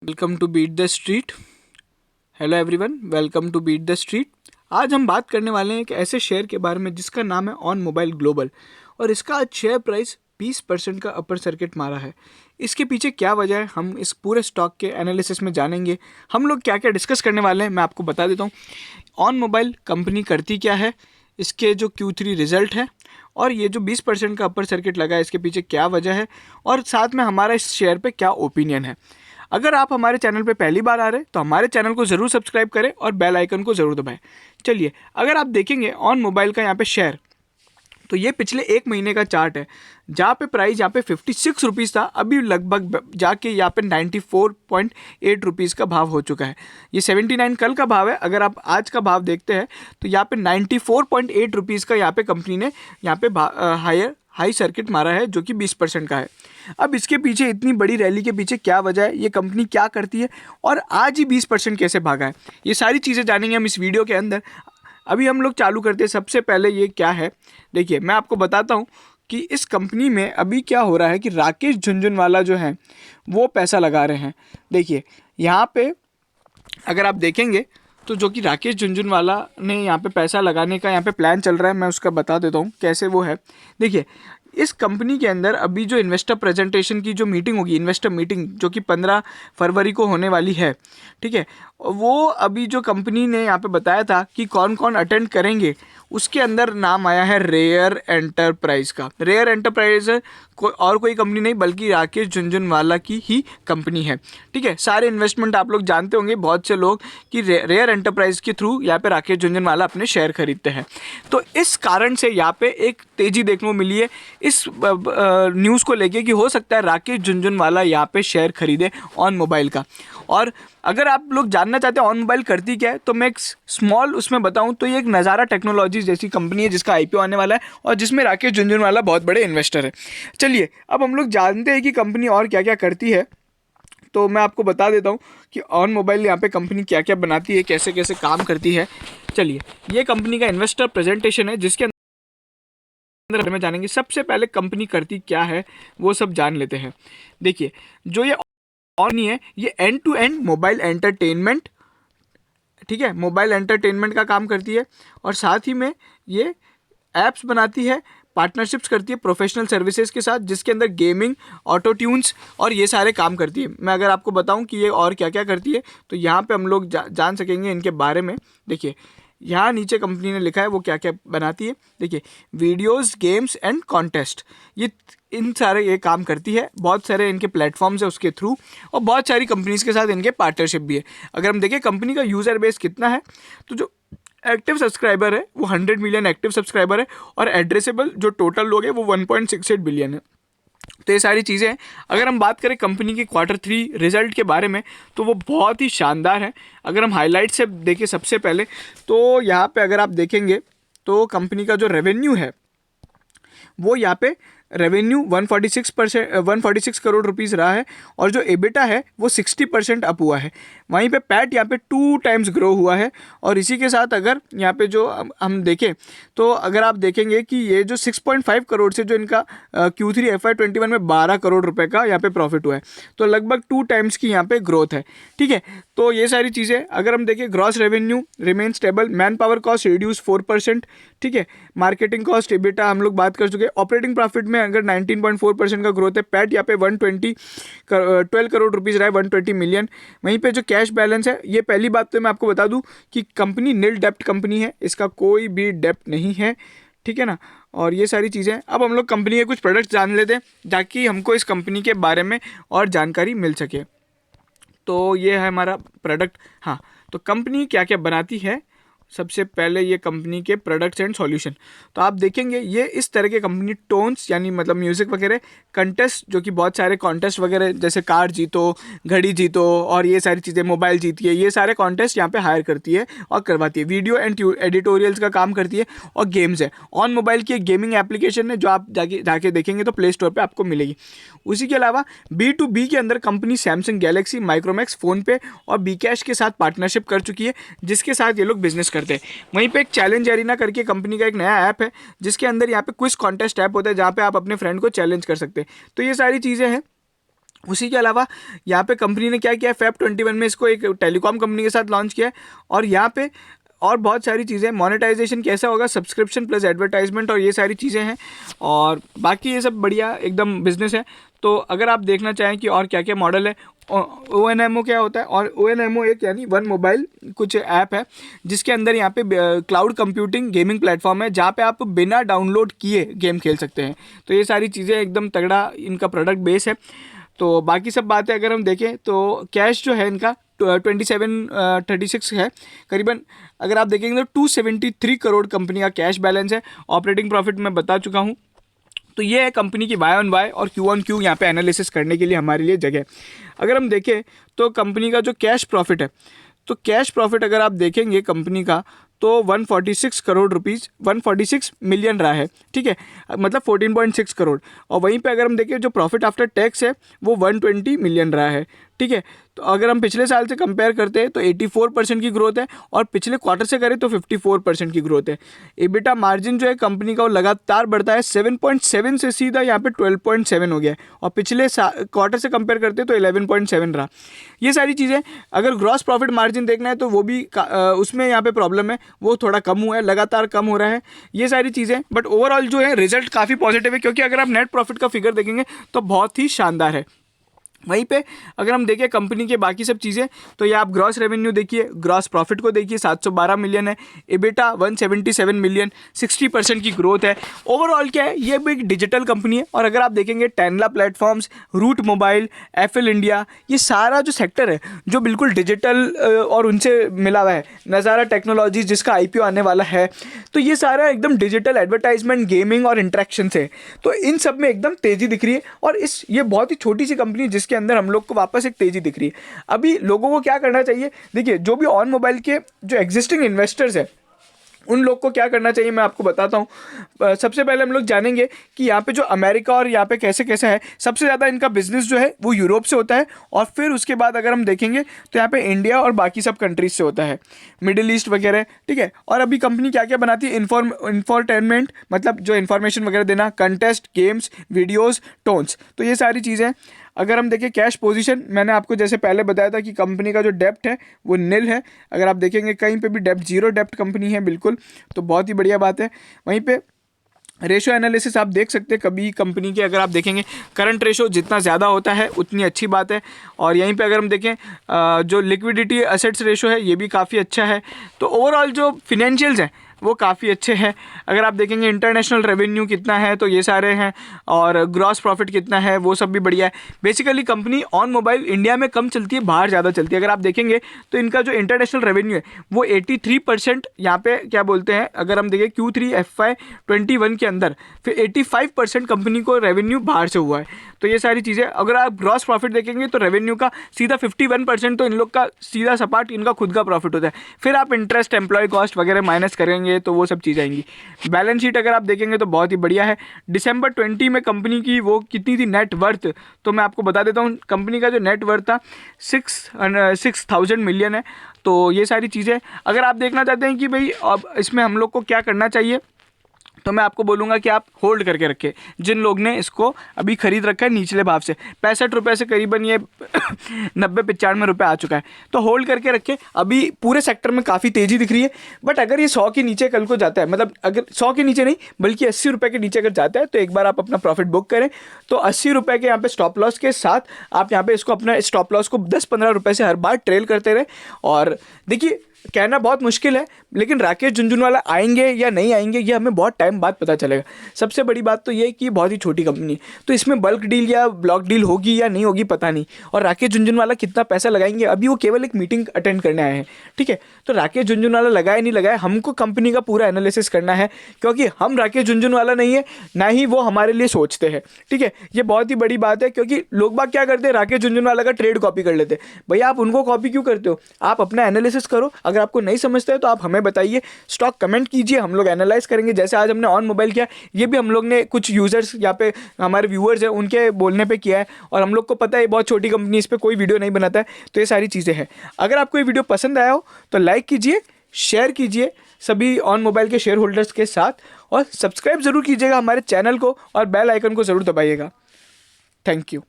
Welcome to beat the street. Hello everyone, welcome to beat the street. आज हम बात करने वाले हैं एक ऐसे शेयर के बारे में जिसका नाम है ऑन मोबाइल ग्लोबल और इसका आज शेयर प्राइस 20% का अपर सर्किट मारा है। इसके पीछे क्या वजह है, हम इस पूरे स्टॉक के एनालिसिस में जानेंगे। हम लोग क्या क्या डिस्कस करने वाले हैं मैं आपको बता देता हूँ। ऑन मोबाइल कंपनी करती क्या है, इसके जो Q3 रिजल्ट है और ये जो 20% का अपर सर्किट लगा है इसके पीछे क्या वजह है और साथ में हमारा इस शेयर पे क्या ओपिनियन है। अगर आप हमारे चैनल पे पहली बार आ रहे हैं तो हमारे चैनल को ज़रूर सब्सक्राइब करें और बेल आइकन को ज़रूर दबाएं। चलिए, अगर आप देखेंगे ऑन मोबाइल का यहाँ पे शेयर, तो ये पिछले एक महीने का चार्ट है जहाँ पे प्राइस यहाँ पे 56 रुपीज़ था, अभी लगभग जाके यहाँ पे 94.8 रुपीज़ का भाव हो चुका है। ये 79 कल का भाव है। अगर आप आज का भाव देखते हैं तो यहाँ पे 94.8 रुपीज़ का यहाँ पे कंपनी ने यहाँ पे हाई सर्किट मारा है जो कि 20% का है। अब इसके पीछे इतनी बड़ी रैली के पीछे क्या वजह है, ये कंपनी क्या करती है और आज ही 20% कैसे भागा है, ये सारी चीज़ें जानेंगे हम इस वीडियो के अंदर। अभी हम लोग चालू करते हैं। सबसे पहले ये क्या है, देखिए मैं आपको बताता हूँ कि इस कंपनी में अभी क्या हो रहा है कि राकेश झुनझुनवाला जो हैं वो पैसा लगा रहे हैं। देखिए यहाँ पे अगर आप देखेंगे तो जो कि राकेश झुनझुनवाला ने यहाँ पे पैसा लगाने का यहाँ पे प्लान चल रहा है, मैं उसका बता देता हूँ कैसे वो है। देखिए इस कंपनी के अंदर अभी जो इन्वेस्टर प्रेजेंटेशन की जो मीटिंग होगी, इन्वेस्टर मीटिंग जो कि 15 फरवरी को होने वाली है, ठीक है, वो अभी जो कंपनी ने यहाँ पे बताया था कि कौन कौन अटेंड करेंगे, उसके अंदर नाम आया है रेयर एंटरप्राइज का। रेयर एंटरप्राइज और कोई कंपनी नहीं बल्कि राकेश झुनझुनवाला की ही कंपनी है, ठीक है। सारे इन्वेस्टमेंट आप लोग जानते होंगे, बहुत से लोग कि रेयर एंटरप्राइज के थ्रू यहाँ पे राकेश झुनझुनवाला अपने शेयर खरीदते हैं। तो इस कारण से यहाँ पे एक तेज़ी देखने को मिली है इस न्यूज़ को लेके कि हो सकता है राकेश झुनझुनवाला यहाँ पे शेयर खरीदे ऑन मोबाइल का। और अगर आप लोग जानना चाहते हैं ऑन मोबाइल करती क्या है तो मैं एक स्मॉल उसमें बताऊं तो ये एक नज़ारा टेक्नोलॉजी जैसी कंपनी है जिसका IPO आने वाला है और जिसमें राकेश झुनझुनवाला बहुत बड़े इन्वेस्टर है। चलिए अब हम लोग जानते हैं कि कंपनी और क्या क्या करती है, तो मैं आपको बता देता हूँ कि ऑन मोबाइल यहाँ पे कंपनी क्या क्या बनाती है, कैसे कैसे काम करती है। चलिए, ये कंपनी का इन्वेस्टर प्रेजेंटेशन है जिसके अंदर में जानेंगे। सबसे पहले कंपनी करती क्या है वो सब जान लेते हैं। देखिए जो ये ऑन है ये end to end mobile entertainment, ठीक है, मोबाइल एंटरटेनमेंट का काम करती है और साथ ही में ये ऐप्स बनाती है, पार्टनरशिप्स करती है प्रोफेशनल सर्विसेज के साथ जिसके अंदर गेमिंग, ऑटो ट्यून्स और ये सारे काम करती है। मैं अगर आपको बताऊं कि ये और क्या क्या करती है तो यहाँ पे हम लोग जान सकेंगे इनके बारे में। देखिए यहाँ नीचे कंपनी ने लिखा है वो क्या क्या बनाती है। देखिए वीडियोस, गेम्स एंड कॉन्टेस्ट, ये इन सारे ये काम करती है। बहुत सारे इनके प्लेटफॉर्म्स है उसके थ्रू और बहुत सारी कंपनीज के साथ इनके पार्टनरशिप भी है। अगर हम देखें कंपनी का यूज़र बेस कितना है तो जो एक्टिव सब्सक्राइबर है वो 100 मिलियन एक्टिव सब्सक्राइबर है और एड्रेसेबल जो टोटल लोग हैं वो 1.68 बिलियन है। तो ये सारी चीज़ें हैं। अगर हम बात करें कंपनी के Q3 रिजल्ट के बारे में तो वो बहुत ही शानदार है। अगर हम हाईलाइट से देखें सबसे पहले तो यहाँ पे अगर आप देखेंगे तो कंपनी का जो रेवेन्यू है वो यहाँ पे रेवेन्यू 146 करोड़ रुपीज़ रहा है और जो एबिटा है वो 60% अप हुआ है। वहीं पे पैट यहाँ पे 2 टाइम्स ग्रो हुआ है। और इसी के साथ अगर यहाँ पे जो हम देखें तो अगर आप देखेंगे कि ये जो 6.5 करोड़ से जो इनका Q3 FY21 में 12 करोड़ रुपए का यहाँ पे प्रॉफिट हुआ है, तो लगभग 2 टाइम्स की यहाँ पे ग्रोथ है, ठीक है। तो ये सारी चीज़ें अगर हम देखें, gross revenue remain stable, man power cost reduce 4%, ठीक है, मार्केटिंग कॉस्ट एबिटा हम लोग बात कर चुके हैं। ऑपरेटिंग प्रॉफिट में अगर 19.4% का ग्रोथ है। पैट यहाँ पे 12 करोड़ रुपीज़ रहा है, 120 मिलियन। वहीं पे जो कैश बैलेंस है, ये पहली बात तो मैं आपको बता दूं कि कंपनी नील डेप्ट कंपनी है, इसका कोई भी डेप्ट नहीं है, ठीक है ना। और ये सारी चीज़ें अब हम लोग कंपनी के कुछ प्रोडक्ट्स जान लेते हैं ताकि हमको इस कंपनी के बारे में और जानकारी मिल सके। तो ये है हमारा प्रोडक्ट। हाँ, तो कंपनी क्या क्या बनाती है, सबसे पहले ये कंपनी के प्रोडक्ट्स एंड सॉल्यूशन। तो आप देखेंगे ये इस तरह के कंपनी टोन्स यानी मतलब म्यूज़िक वगैरह, कंटेस्ट जो कि बहुत सारे कॉन्टेस्ट वगैरह जैसे कार जीतो, घड़ी जीतो और ये सारी चीज़ें, मोबाइल जीती है, ये सारे कॉन्टेस्ट यहाँ पे हायर करती है और करवाती है। वीडियो एंड एडिटोरियल्स का काम करती है और गेम्स है। ऑन मोबाइल की एक गेमिंग एप्लीकेशन है जो आप जाके देखेंगे तो प्ले स्टोर पर आपको मिलेगी। उसी के अलावा B2B के अंदर company Samsung Galaxy, Micromax, PhonePe और बीकैश के साथ पार्टनरशिप कर चुकी है जिसके साथ ये लोग बिजनेस करते हैं। वहीं पे एक चैलेंज एरिना करके कंपनी का एक नया ऐप है जिसके अंदर यहाँ पे क्विज कॉन्टेस्ट ऐप होता है जहाँ पे आप अपने फ्रेंड को चैलेंज कर सकते हैं। तो ये सारी चीज़ें हैं। उसी के अलावा यहाँ पे कंपनी ने क्या किया है, Feb 21 में इसको एक टेलीकॉम कंपनी के साथ लॉन्च किया है। और यहाँ पे और बहुत सारी चीज़ें, मोनेटाइजेशन कैसा होगा, सब्सक्रिप्शन प्लस एडवर्टाइजमेंट और ये सारी चीज़ें हैं। और बाकी ये सब बढ़िया एकदम बिजनेस है। तो अगर आप देखना चाहें कि और क्या क्या मॉडल है, ONMO क्या होता है, और ONMO एक यानी वन मोबाइल कुछ ऐप है जिसके अंदर यहाँ पे क्लाउड कंप्यूटिंग गेमिंग प्लेटफॉर्म है जहाँ पे आप बिना डाउनलोड किए गेम खेल सकते हैं। तो ये सारी चीज़ें एकदम तगड़ा इनका प्रोडक्ट बेस है। तो बाकी सब बातें अगर हम देखें तो कैश जो है इनका 2736 है करीबन। अगर आप देखेंगे तो 273 करोड़ कंपनी का कैश बैलेंस है। ऑपरेटिंग प्रॉफिट मैं बता चुका हूँ। तो ये है कंपनी की वाई ऑन वाई और क्यू ऑन क्यू यहाँ पे एनालिसिस करने के लिए हमारे लिए जगह। अगर हम देखें तो कंपनी का जो कैश प्रॉफिट है, तो कैश प्रॉफिट अगर आप देखेंगे कंपनी का तो 146 करोड़ रुपीज़ 146 मिलियन रहा है, ठीक है, मतलब 14.6 करोड़। और वहीं पे अगर हम देखें जो प्रॉफिट आफ्टर टैक्स है वो 120 मिलियन रहा है, ठीक है। तो अगर हम पिछले साल से कंपेयर करते हैं तो 84% की ग्रोथ है और पिछले क्वार्टर से करें तो 54% की ग्रोथ है। एबिटा मार्जिन जो है कंपनी का वो लगातार बढ़ता है, 7.7 से सीधा यहाँ पे 12.7 हो गया है और पिछले क्वार्टर से कंपेयर करते हैं तो 11.7 रहा। ये सारी चीज़ें। अगर ग्रॉस प्रॉफिट मार्जिन देखना है तो वो भी उसमें यहाँ पे प्रॉब्लम है, वो थोड़ा कम हुआ है, लगातार कम हो रहा है, ये सारी चीज़ें। बट ओवरऑल जो है रिजल्ट काफ़ी पॉजिटिव है क्योंकि अगर आप नेट प्रॉफिट का फिगर देखेंगे तो बहुत ही शानदार है। वहीं पे अगर हम देखें कंपनी के बाकी सब चीज़ें तो ये आप ग्रॉस रेवेन्यू देखिए, ग्रॉस प्रॉफिट को देखिए 712 मिलियन है, एबिटा 177 मिलियन, 60% की ग्रोथ है। ओवरऑल क्या है, ये भी एक डिजिटल कंपनी है। और अगर आप देखेंगे Tanla platforms, Route Mobile, FL India, ये सारा जो सेक्टर है जो बिल्कुल डिजिटल और उनसे मिला हुआ है, नज़ारा टेक्नोलॉजीज जिसका IPO आने वाला है, तो ये सारा एकदम डिजिटल एडवर्टाइजमेंट, गेमिंग और इंटरेक्शन से, तो इन सब में एकदम तेज़ी दिख रही है। और ये बहुत ही छोटी सी कंपनी जिसके अंदर हम लोग को वापस एक तेजी दिख रही है। अभी लोगों को क्या करना चाहिए, देखिए जो भी ऑन मोबाइल के जो एग्जिस्टिंग इन्वेस्टर्स है उन लोग को क्या करना चाहिए मैं आपको बताता हूँ। सबसे पहले हम लोग जानेंगे कि यहाँ पे जो अमेरिका और यहाँ पे कैसे कैसा है। सबसे ज़्यादा इनका बिजनेस जो है वो यूरोप से होता है और फिर उसके बाद अगर हम देखेंगे तो यहाँ पे इंडिया और बाकी सब कंट्रीज से होता है, मिडिल ईस्ट वगैरह, ठीक है। और अभी कंपनी क्या क्या बनाती है, इंफोटेनमेंट मतलब जो इन्फॉर्मेशन वगैरह देना, कंटेस्ट, गेम्स, वीडियोज़, टोन्स, तो ये सारी चीज़ें। अगर हम देखें कैश पोजीशन, मैंने आपको जैसे पहले बताया था कि कंपनी का जो डेप्ट है वो नील है। अगर आप देखेंगे कहीं पे भी डेप्ट, जीरो डेप्ट कंपनी है बिल्कुल, तो बहुत ही बढ़िया बात है। वहीं पे रेशो एनालिसिस आप देख सकते हैं कभी कंपनी के, अगर आप देखेंगे करंट रेशो जितना ज़्यादा होता है उतनी अच्छी बात है। और यहीं पे अगर हम देखें जो लिक्विडिटी एसेट्स रेशो है ये भी काफ़ी अच्छा है। तो ओवरऑल जो फिनेंशियल्स हैं वो काफ़ी अच्छे हैं। अगर आप देखेंगे इंटरनेशनल रेवेन्यू कितना है तो ये सारे हैं, और ग्रॉस प्रॉफिट कितना है वो सब भी बढ़िया है। Basically company on mobile India में कम चलती है, बाहर ज़्यादा चलती है। अगर आप देखेंगे तो इनका जो इंटरनेशनल रेवेन्यू है वो 83% यहाँ पे क्या बोलते हैं, अगर हम देखें Q3 FY21 के अंदर, फिर 85% कंपनी को रेवेन्यू बाहर से हुआ है। तो ये सारी चीज़ें। अगर आप ग्रॉस प्रॉफिट देखेंगे तो रेवेन्यू का सीधा 51% तो इन लोग का सीधा सपाट इनका खुद का प्रॉफिट होता है। फिर आप इंटरेस्ट, एम्प्लॉय कॉस्ट वगैरह माइनस करेंगे तो वो सब चीज़ें आएंगी। बैलेंस शीट अगर आप देखेंगे तो बहुत ही बढ़िया है। दिसंबर 20 में कंपनी की वो कितनी थी नेट वर्थ, तो मैं आपको बता देता हूँ। कंपनी का जो नेट वर्थ था 6,000 मिलियन है। तो ये सारी चीज़ें अगर आप देखना चाहते हैं कि भाई अब इसमें हम लोग को क्या करना चाहिए, तो मैं आपको बोलूँगा कि आप होल्ड करके रखें। जिन लोग ने इसको अभी ख़रीद रखा है निचले भाव से 65 रुपये से करीबन ये 90-95 रुपये आ चुका है, तो होल्ड करके रखें। अभी पूरे सेक्टर में काफ़ी तेज़ी दिख रही है। बट अगर ये 100 के नीचे कल को जाता है, मतलब अगर 100 के नीचे नहीं बल्कि 80 रुपये के नीचे अगर जाता है, तो एक बार आप अपना प्रॉफिट बुक करें। तो 80 रुपये के यहाँ पे स्टॉप लॉस के साथ आप यहाँ पे इसको अपना स्टॉप लॉस को 10-15 रुपये से हर बार ट्रेल करते रहे। और देखिए कहना बहुत मुश्किल है, लेकिन राकेश झुनझुनवाला आएंगे या नहीं आएंगे ये हमें बहुत टाइम बाद पता चलेगा। सबसे बड़ी बात तो ये है कि बहुत ही छोटी कंपनी है, तो इसमें बल्क डील या ब्लॉक डील होगी या नहीं होगी पता नहीं। और राकेश झुनझुनवाला कितना पैसा लगाएंगे, अभी वो केवल एक मीटिंग अटेंड करने आए हैं, ठीक है। तो राकेश झुनझुनवाला लगाए नहीं लगाए, हमको कंपनी का पूरा एनालिसिस करना है, क्योंकि हम राकेश झुनझुनवाला नहीं है, ना ही वो हमारे लिए सोचते हैं, ठीक है। ये बहुत ही बड़ी बात है, क्योंकि लोग बाग क्या करते हैं, राकेश झुनझुनवाला का ट्रेड कॉपी कर लेते हैं। भैया आप उनको कॉपी क्यों करते हो, आप अपना एनालिसिस करो। अगर आपको नहीं समझते हैं तो आप हमें बताइए, स्टॉक कमेंट कीजिए, हम लोग एनालाइज करेंगे। जैसे आज हमने ऑन मोबाइल किया, ये भी हम लोग ने कुछ यूजर्स यहाँ पे हमारे व्यूअर्स हैं उनके बोलने पे किया है, और हम लोग को पता है बहुत छोटी कंपनी, इस पर कोई वीडियो नहीं बनाता है। तो ये सारी चीज़ें हैं। अगर आपको ये वीडियो पसंद आया हो तो लाइक कीजिए, शेयर कीजिए सभी ऑन मोबाइल के शेयर होल्डर्स के साथ, और सब्सक्राइब ज़रूर कीजिएगा हमारे चैनल को, और बेल आइकन को ज़रूर दबाइएगा। Thank you.